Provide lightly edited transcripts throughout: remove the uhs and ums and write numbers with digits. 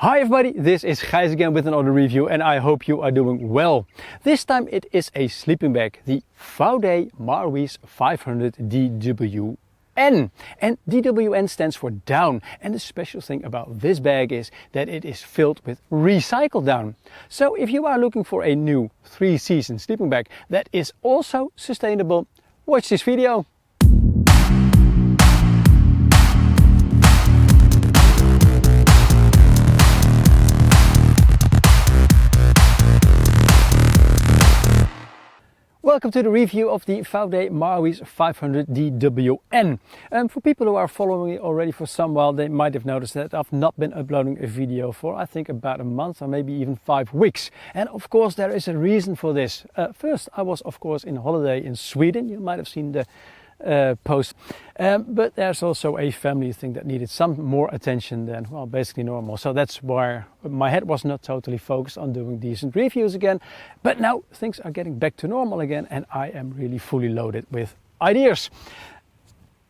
Hi everybody, this is Gijs again with another review and I hope you are doing well. This time it is a sleeping bag, the Vaude Marwees 500 DWN. And DWN stands for down, and the special thing about this bag is that it is filled with recycled down. So if you are looking for a new 3-season sleeping bag that is also sustainable, watch this video. Welcome to the review of the Vaude Marwees 500 DWN. For people who are following me already for some while, they might have noticed that I've not been uploading a video for I think about a month or maybe even 5 weeks. And of course there is a reason for this. First, I was of course in holiday in Sweden. You might have seen the post. But there's also a family thing that needed some more attention than, well, basically normal. So that's why my head was not totally focused on doing decent reviews again. But now things are getting back to normal again and I am really fully loaded with ideas.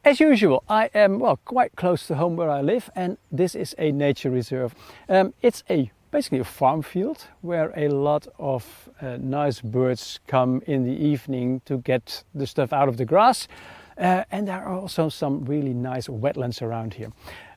As usual, I am, well, quite close to home where I live, and this is a nature reserve. It's basically a farm field where a lot of nice birds come in the evening to get the stuff out of the grass. And there are also some really nice wetlands around here.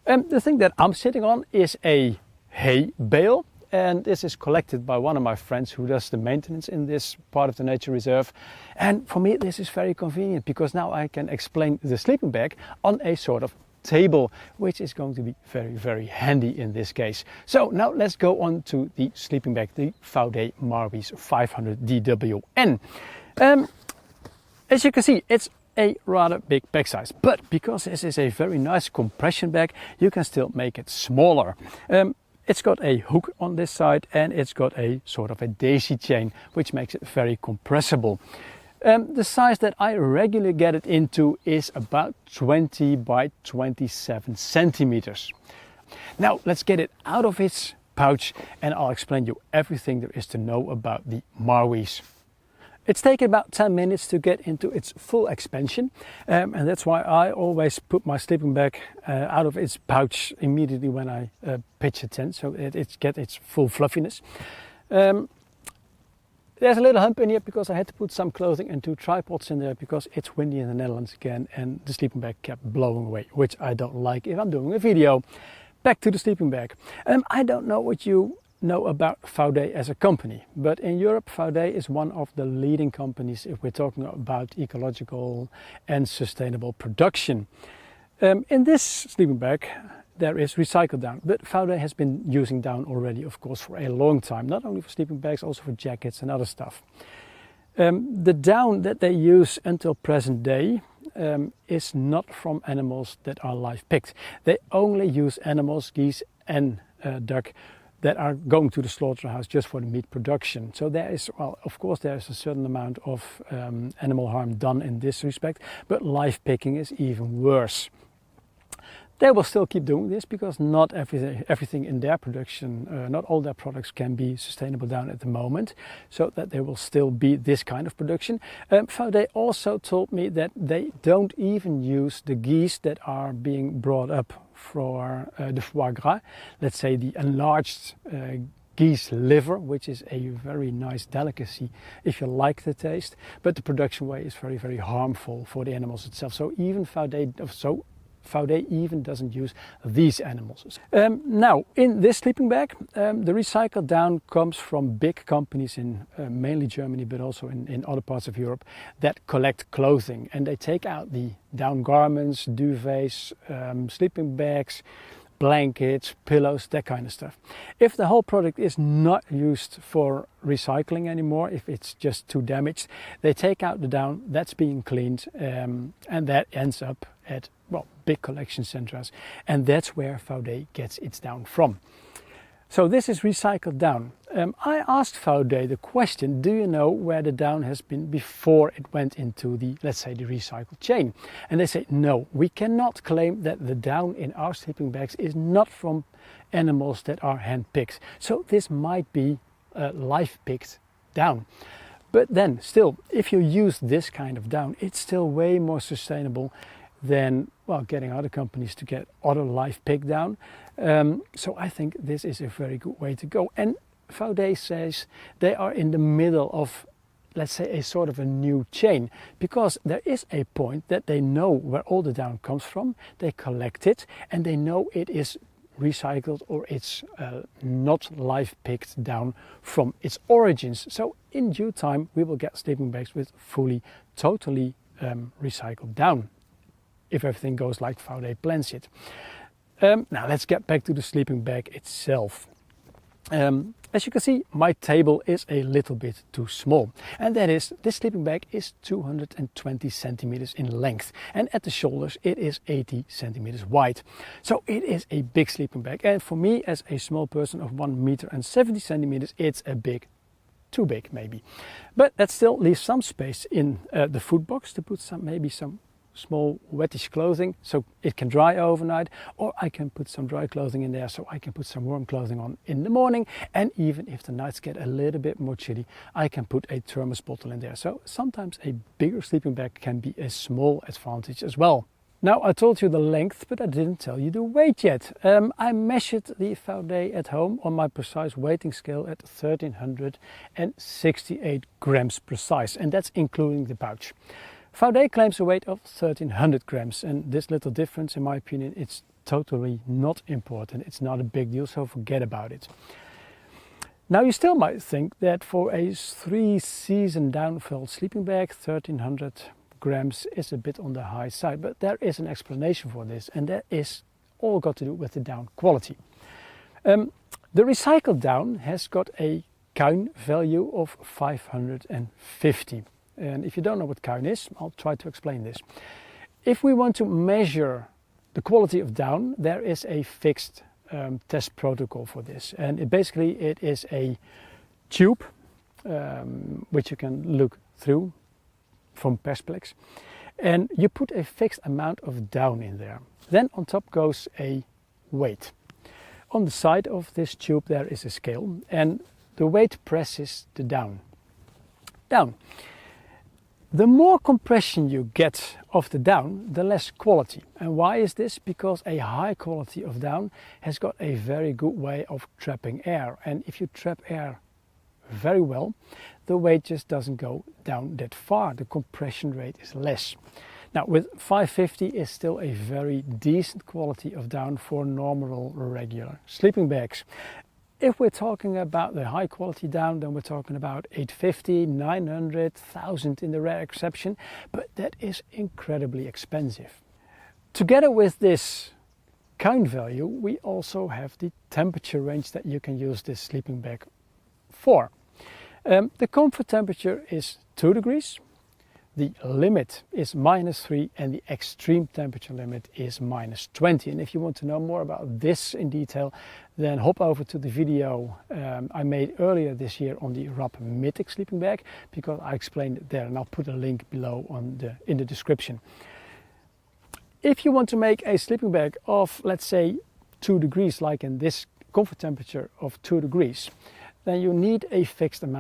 The thing that I'm sitting on is a hay bale, and this is collected by one of my friends who does the maintenance in this part of the nature reserve. And for me this is very convenient because now I can explain the sleeping bag on a sort of table, which is going to be very, very handy in this case. So now let's go on to the sleeping bag, the Vaude Marwees 500 DWN. As you can see, it's a rather big bag size, but because this is a very nice compression bag, you can still make it smaller. It's got a hook on this side and it's got a sort of a daisy chain, which makes it very compressible. The size that I regularly get it into is about 20 by 27 centimeters. Now let's get it out of its pouch and I'll explain you everything there is to know about the Marwees. It's taken about 10 minutes to get into its full expansion, and that's why I always put my sleeping bag out of its pouch immediately when I pitch a tent, so it gets its full fluffiness. There's a little hump in here because I had to put some clothing and 2 tripods in there because it's windy in the Netherlands again and the sleeping bag kept blowing away, which I don't like if I'm doing a video. Back to the sleeping bag. I don't know what you know about Vaude as a company, but in Europe Vaude is one of the leading companies if we're talking about ecological and sustainable production. In this sleeping bag there is recycled down, but Vaude has been using down already, of course, for a long time, not only for sleeping bags, also for jackets and other stuff. The down that they use until present day is not from animals that are live picked. They only use animals, geese and duck, that are going to the slaughterhouse just for the meat production. So there is, well, of course there is a certain amount of animal harm done in this respect, but live picking is even worse. They will still keep doing this because not everything in their production, not all their products can be sustainable down at the moment, so that there will still be this kind of production. They also told me that they don't even use the geese that are being brought up for the foie gras, let's say the enlarged geese liver, which is a very nice delicacy if you like the taste, but the production way is very, very harmful for the animals itself. So even Vaude even doesn't use these animals. Now, in this sleeping bag, the recycled down comes from big companies in mainly Germany, but also in other parts of Europe, that collect clothing. And they take out the down garments, duvets, sleeping bags, blankets, pillows, that kind of stuff. If the whole product is not used for recycling anymore, if it's just too damaged, they take out the down, that's being cleaned, and that ends up at, well, big collection centers, and that's where Vaude gets its down from. So this is recycled down. I asked Vaude the question, do you know where the down has been before it went into the, let's say, the recycled chain? And they say, no, we cannot claim that the down in our sleeping bags is not from animals that are hand-picked. So this might be live-picked down. But then still, if you use this kind of down, it's still way more sustainable than, well, getting other companies to get other live pig down. So I think this is a very good way to go. And Vaude says they are in the middle of, let's say, a sort of a new chain, because there is a point that they know where all the down comes from, they collect it, and they know it is recycled or it's not live picked down from its origins. So in due time we will get sleeping bags with totally recycled down, if everything goes like Vaude plans it. Now let's get back to the sleeping bag itself. As you can see, my table is a little bit too small, and that is, this sleeping bag is 220 centimeters in length, and at the shoulders it is 80 centimeters wide. So it is a big sleeping bag, and for me as a small person of 1 meter and 70 centimeters, it's too big maybe. But that still leaves some space in the food box to put maybe some small wettish clothing so it can dry overnight, or I can put some dry clothing in there so I can put some warm clothing on in the morning, and even if the nights get a little bit more chilly, I can put a thermos bottle in there. So sometimes a bigger sleeping bag can be a small advantage as well. Now, I told you the length, but I didn't tell you the weight yet. I measured the Vaude at home on my precise weighting scale at 1368 grams precise, and that's including the pouch. Vaude claims a weight of 1300 grams, and this little difference, in my opinion, it's totally not important. It's not a big deal, so forget about it. Now, you still might think that for a 3-season down-filled sleeping bag, 1300 grams is a bit on the high side, but there is an explanation for this, and that is all got to do with the down quality. The recycled down has got a Kuhn value of 550. And if you don't know what Kuhn is, I'll try to explain this. If we want to measure the quality of down, there is a fixed test protocol for this. And it is a tube which you can look through from Persplex. And you put a fixed amount of down in there. Then on top goes a weight. On the side of this tube there is a scale, and the weight presses the down. The more compression you get of the down, the less quality. And why is this? Because a high quality of down has got a very good way of trapping air. And if you trap air very well, the weight just doesn't go down that far. The compression rate is less. Now, with 550 is still a very decent quality of down for normal, regular sleeping bags. If we're talking about the high quality down, then we're talking about 850, 900, 1000 in the rare exception, but that is incredibly expensive. Together with this Kuhn value, we also have the temperature range that you can use this sleeping bag for. The comfort temperature is 2 degrees, the limit is -3, and the extreme temperature limit is -20. And if you want to know more about this in detail, then hop over to the video I made earlier this year on the Rap Mythic sleeping bag, because I explained it there, and I'll put a link below in the description. If you want to make a sleeping bag of, let's say, 2 degrees, like in this comfort temperature of 2 degrees, then you need a certain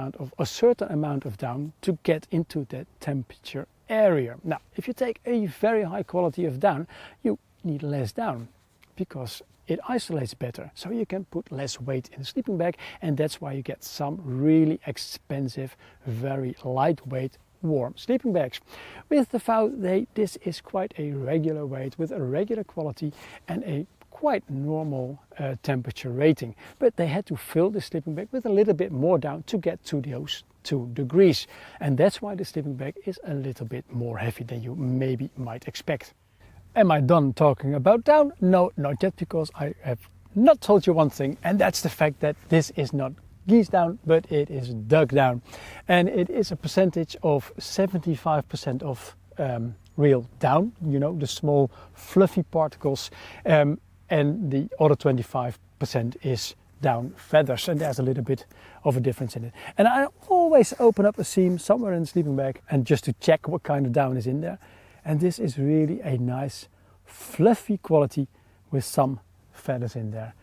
amount of down to get into that temperature area. Now, if you take a very high quality of down, you need less down because it isolates better. So you can put less weight in the sleeping bag, and that's why you get some really expensive, very lightweight, warm sleeping bags. With the Vaude, this is quite a regular weight with a regular quality and a quite normal temperature rating, but they had to fill the sleeping bag with a little bit more down to get to those 2 degrees, and that's why the sleeping bag is a little bit more heavy than you maybe might expect. Am I done talking about down? No, not yet, because I have not told you one thing, and that's the fact that this is not geese down, but it is duck down, and it is a percentage of 75% of real down, you know, the small fluffy particles, and the other 25% is down feathers, and there's a little bit of a difference in it. And I always open up a seam somewhere in the sleeping bag and just to check what kind of down is in there. And this is really a nice fluffy quality with some feathers in there.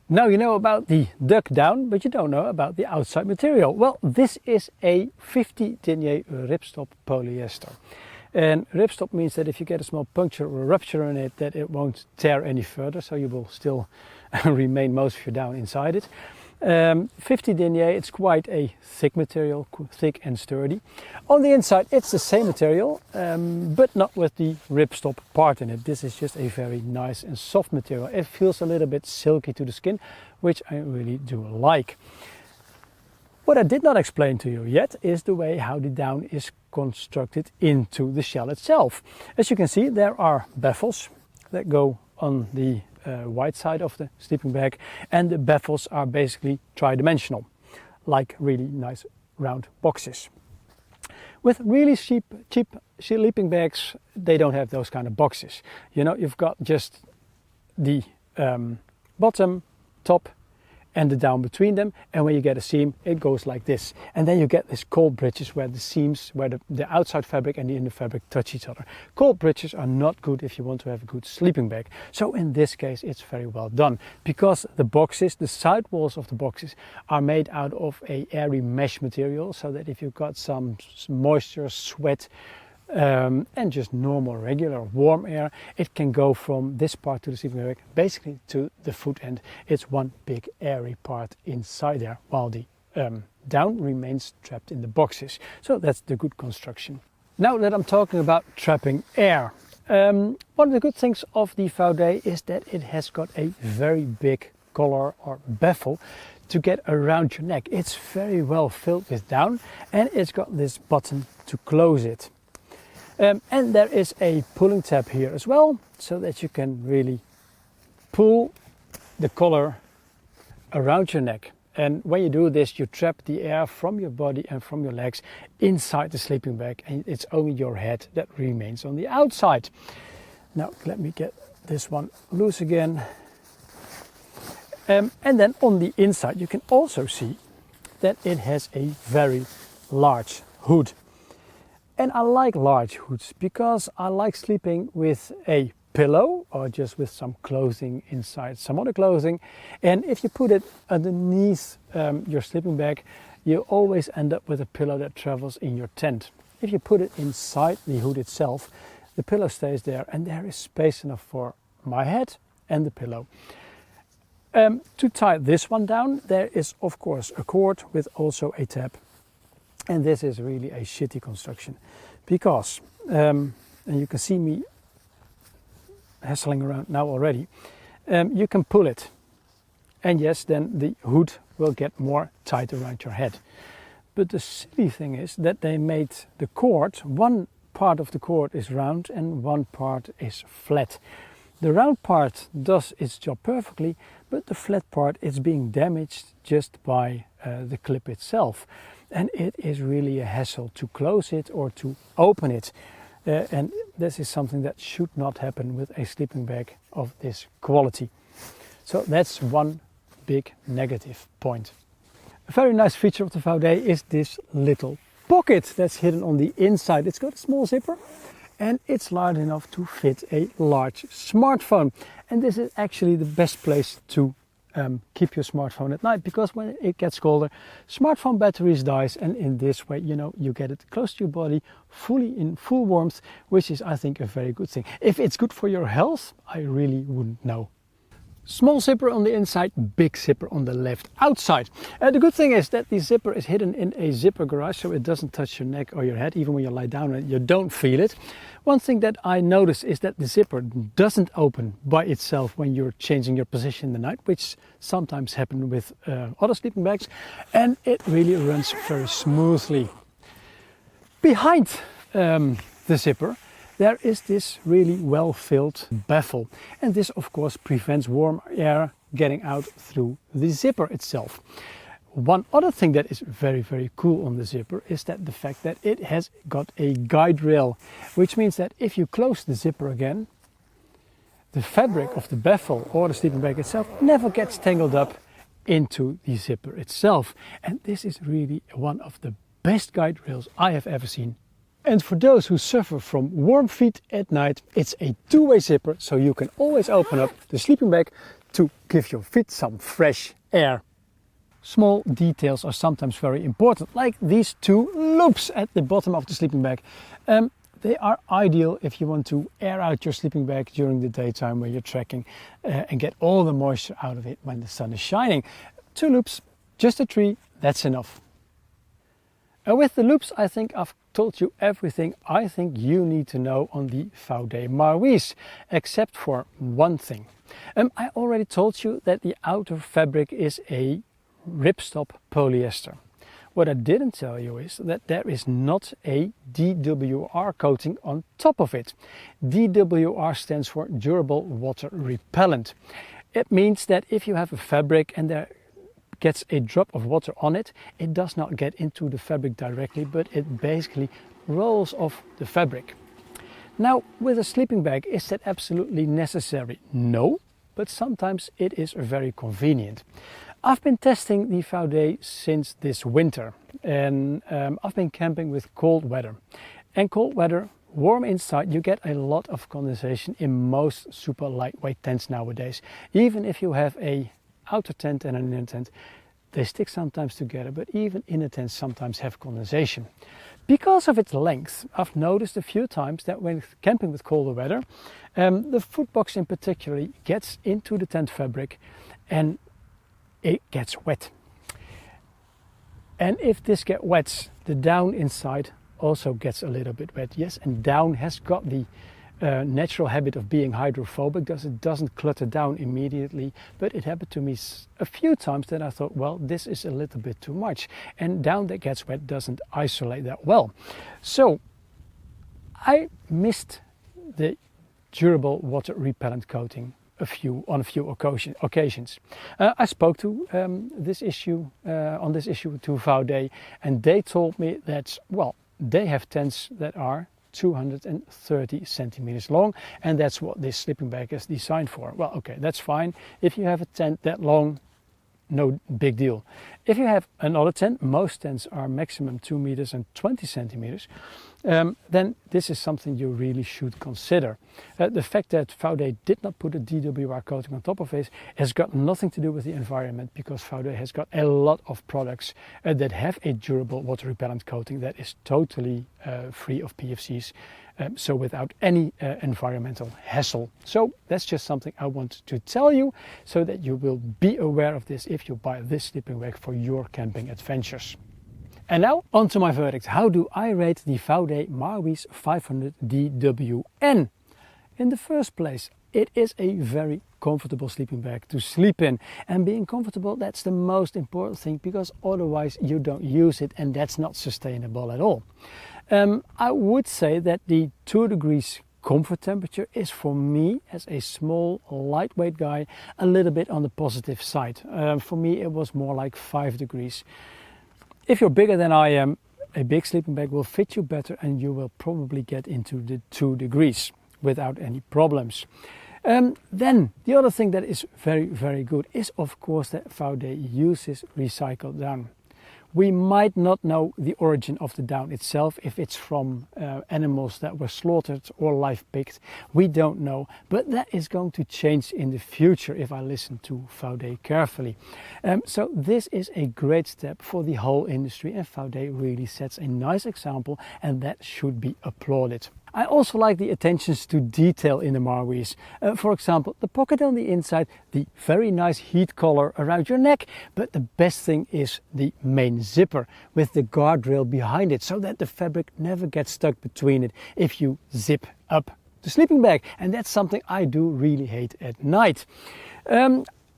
Now you know about the duck down, but you don't know about the outside material. Well, this is a 50 denier ripstop polyester. And ripstop means that if you get a small puncture or a rupture in it, that it won't tear any further, so you will still remain most of your down inside it. 50 denier, it's quite a thick material, thick and sturdy. On the inside it's the same material, but not with the ripstop part in it. This is just a very nice and soft material. It feels a little bit silky to the skin, which I really do like. What I did not explain to you yet is the way how the down is constructed into the shell itself. As you can see, there are baffles that go on the white side of the sleeping bag, and the baffles are basically tri-dimensional, like really nice round boxes. With really cheap sleeping bags, they don't have those kind of boxes. You know, you've got just the bottom, top and the down between them, and when you get a seam it goes like this, and then you get this cold bridges where the seams, where the outside fabric and the inner fabric touch each other. Cold bridges are not good if you want to have a good sleeping bag, so in this case it's very well done, because the boxes, the side walls of the boxes are made out of a airy mesh material, so that if you've got some moisture, sweat, and just normal regular warm air, it can go from this part to the sleeping bag basically to the foot end. It's one big airy part inside there, while the down remains trapped in the boxes. So that's the good construction. Now that I'm talking about trapping air, one of the good things of the Vaude is that it has got a very big collar or baffle to get around your neck. It's very well filled with down, and it's got this button to close it. And there is a pulling tab here as well, so that you can really pull the collar around your neck. And when you do this, you trap the air from your body and from your legs inside the sleeping bag, and it's only your head that remains on the outside. Now let me get this one loose again. And then on the inside you can also see that it has a very large hood. And I like large hoods because I like sleeping with a pillow or just with some clothing inside some other clothing. And if you put it underneath your sleeping bag, you always end up with a pillow that travels in your tent. If you put it inside the hood itself, the pillow stays there, and there is space enough for my head and the pillow. To tie this one down, there is of course a cord with also a tab. And this is really a shitty construction, because, and you can see me hassling around now already, you can pull it, and yes, then the hood will get more tight around your head. But the silly thing is that they made the cord, one part of the cord is round and one part is flat. The round part does its job perfectly, but the flat part is being damaged just by the clip itself. And it is really a hassle to close it or to open it. And this is something that should not happen with a sleeping bag of this quality. So that's one big negative point. A very nice feature of the Vaude is this little pocket that's hidden on the inside. It's got a small zipper, and it's large enough to fit a large smartphone. And this is actually the best place to keep your smartphone at night, because when it gets colder, smartphone batteries dies, and in this way, you know, you get it close to your body, fully in full warmth, which is, I think, a very good thing. If it's good for your health, I really wouldn't know. Small zipper on the inside, big zipper on the left outside. The good thing is that the zipper is hidden in a zipper garage, so it doesn't touch your neck or your head. Even when you lie down on it, you don't feel it. One thing that I noticed is that the zipper doesn't open by itself when you're changing your position in the night, which sometimes happens with other sleeping bags, and it really runs very smoothly. Behind the zipper, there is this really well-filled baffle, and this of course prevents warm air getting out through the zipper itself. One other thing that is very, very cool on the zipper is that the fact that it has got a guide rail, which means that if you close the zipper again, the fabric of the baffle or the sleeping bag itself never gets tangled up into the zipper itself. And this is really one of the best guide rails I have ever seen. And for those who suffer from warm feet at night, it's a two-way zipper, so you can always open up the sleeping bag to give your feet some fresh air. Small details are sometimes very important, like these two loops at the bottom of the sleeping bag. they are ideal if you want to air out your sleeping bag during the daytime when you're trekking and get all the moisture out of it when the sun is shining. 2 loops, just a 3, that's enough. And with the loops, I think I've told you everything I think you need to know on the Vaude Marwees, except for one thing. I already told you that the outer fabric is a ripstop polyester. What I didn't tell you is that there is not a DWR coating on top of it. DWR stands for durable water repellent. It means that if you have a fabric and there gets a drop of water on it, it does not get into the fabric directly, but it basically rolls off the fabric. Now, with a sleeping bag, is that absolutely necessary? No, but sometimes it is very convenient. I've been testing the Vaude since this winter, and I've been camping with cold weather. And cold weather, warm inside, you get a lot of condensation in most super lightweight tents nowadays. Even if you have a outer tent and an inner tent, they stick sometimes together, but even inner tents sometimes have condensation. Because of its length, I've noticed a few times that when camping with colder weather, the foot box in particular gets into the tent fabric and it gets wet. And if this gets wet, the down inside also gets a little bit wet. Yes, and down has got the natural habit of being hydrophobic, because it doesn't clutter down immediately, but it happened to me a few times that I thought, well, this is a little bit too much, and down that gets wet doesn't isolate that well. So I missed the durable water repellent coating on a few occasions. I spoke to on this issue to Vaude, and they told me that, well, they have tents that are 230 centimeters long, and that's what this sleeping bag is designed for. Well, okay, that's fine. If you have a tent that long, no big deal. If you have another tent, most tents are maximum 2 meters and 20 centimeters, then this is something you really should consider. The fact that Vaude did not put a DWR coating on top of it has got nothing to do with the environment, because Vaude has got a lot of products that have a durable water repellent coating that is totally free of PFCs, so without any environmental hassle. So that's just something I want to tell you, so that you will be aware of this if you buy this sleeping bag for your camping adventures. And now on to my verdict. How do I rate the Vaude Marwees 500 DWN? In the first place, it is a very comfortable sleeping bag to sleep in, and being comfortable, that's the most important thing, because otherwise you don't use it, and that's not sustainable at all. I would say that the 2 degrees comfort temperature is, for me as a small lightweight guy, a little bit on the positive side. For me it was more like 5 degrees. If you're bigger than I am, a big sleeping bag will fit you better, and you will probably get into the 2 degrees without any problems. Then the other thing that is very, very good is, of course, that Vaude uses recycled down. We might not know the origin of the down itself, if it's from animals that were slaughtered or live picked. We don't know, but that is going to change in the future if I listen to Vaude carefully. So this is a great step for the whole industry, and Vaude really sets a nice example, and that should be applauded. I also like the attentions to detail in the Marwees. For example, the pocket on the inside, the very nice heat collar around your neck, but the best thing is the main zipper with the guardrail behind it, so that the fabric never gets stuck between it if you zip up the sleeping bag, and that's something I do really hate at night.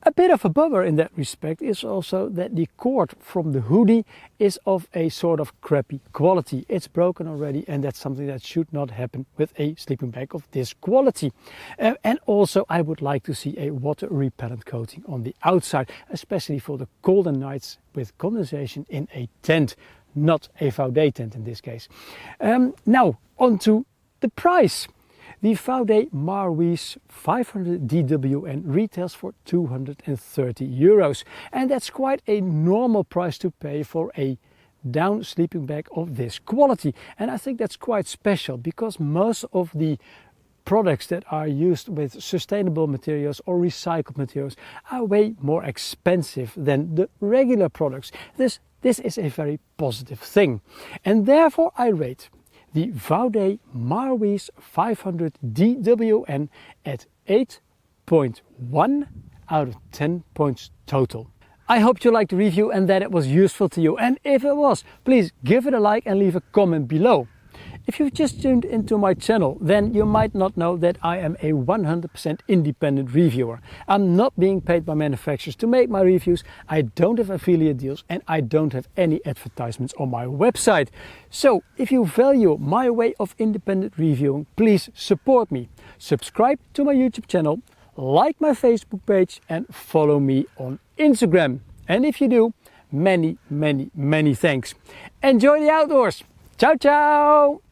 A bit of a bummer in that respect is also that the cord from the hoodie is of a sort of crappy quality. It's broken already, and that's something that should not happen with a sleeping bag of this quality. And also I would like to see a water repellent coating on the outside, especially for the colder nights with condensation in a tent, not a Vaude tent in this case. Now on to the price. The Vaude Marwees 500 DWN retails for €230, and that's quite a normal price to pay for a down sleeping bag of this quality. And I think that's quite special, because most of the products that are used with sustainable materials or recycled materials are way more expensive than the regular products. This is a very positive thing, and therefore I rate the Vaude Marwees 500 DWN at 8.1 out of 10 points total. I hope you liked the review and that it was useful to you, and if it was, please give it a like and leave a comment below. If you've just tuned into my channel, then you might not know that I am a 100% independent reviewer. I'm not being paid by manufacturers to make my reviews, I don't have affiliate deals, and I don't have any advertisements on my website. So if you value my way of independent reviewing, please support me. Subscribe to my YouTube channel, like my Facebook page, and follow me on Instagram. And if you do, many thanks. Enjoy the outdoors. Ciao, ciao!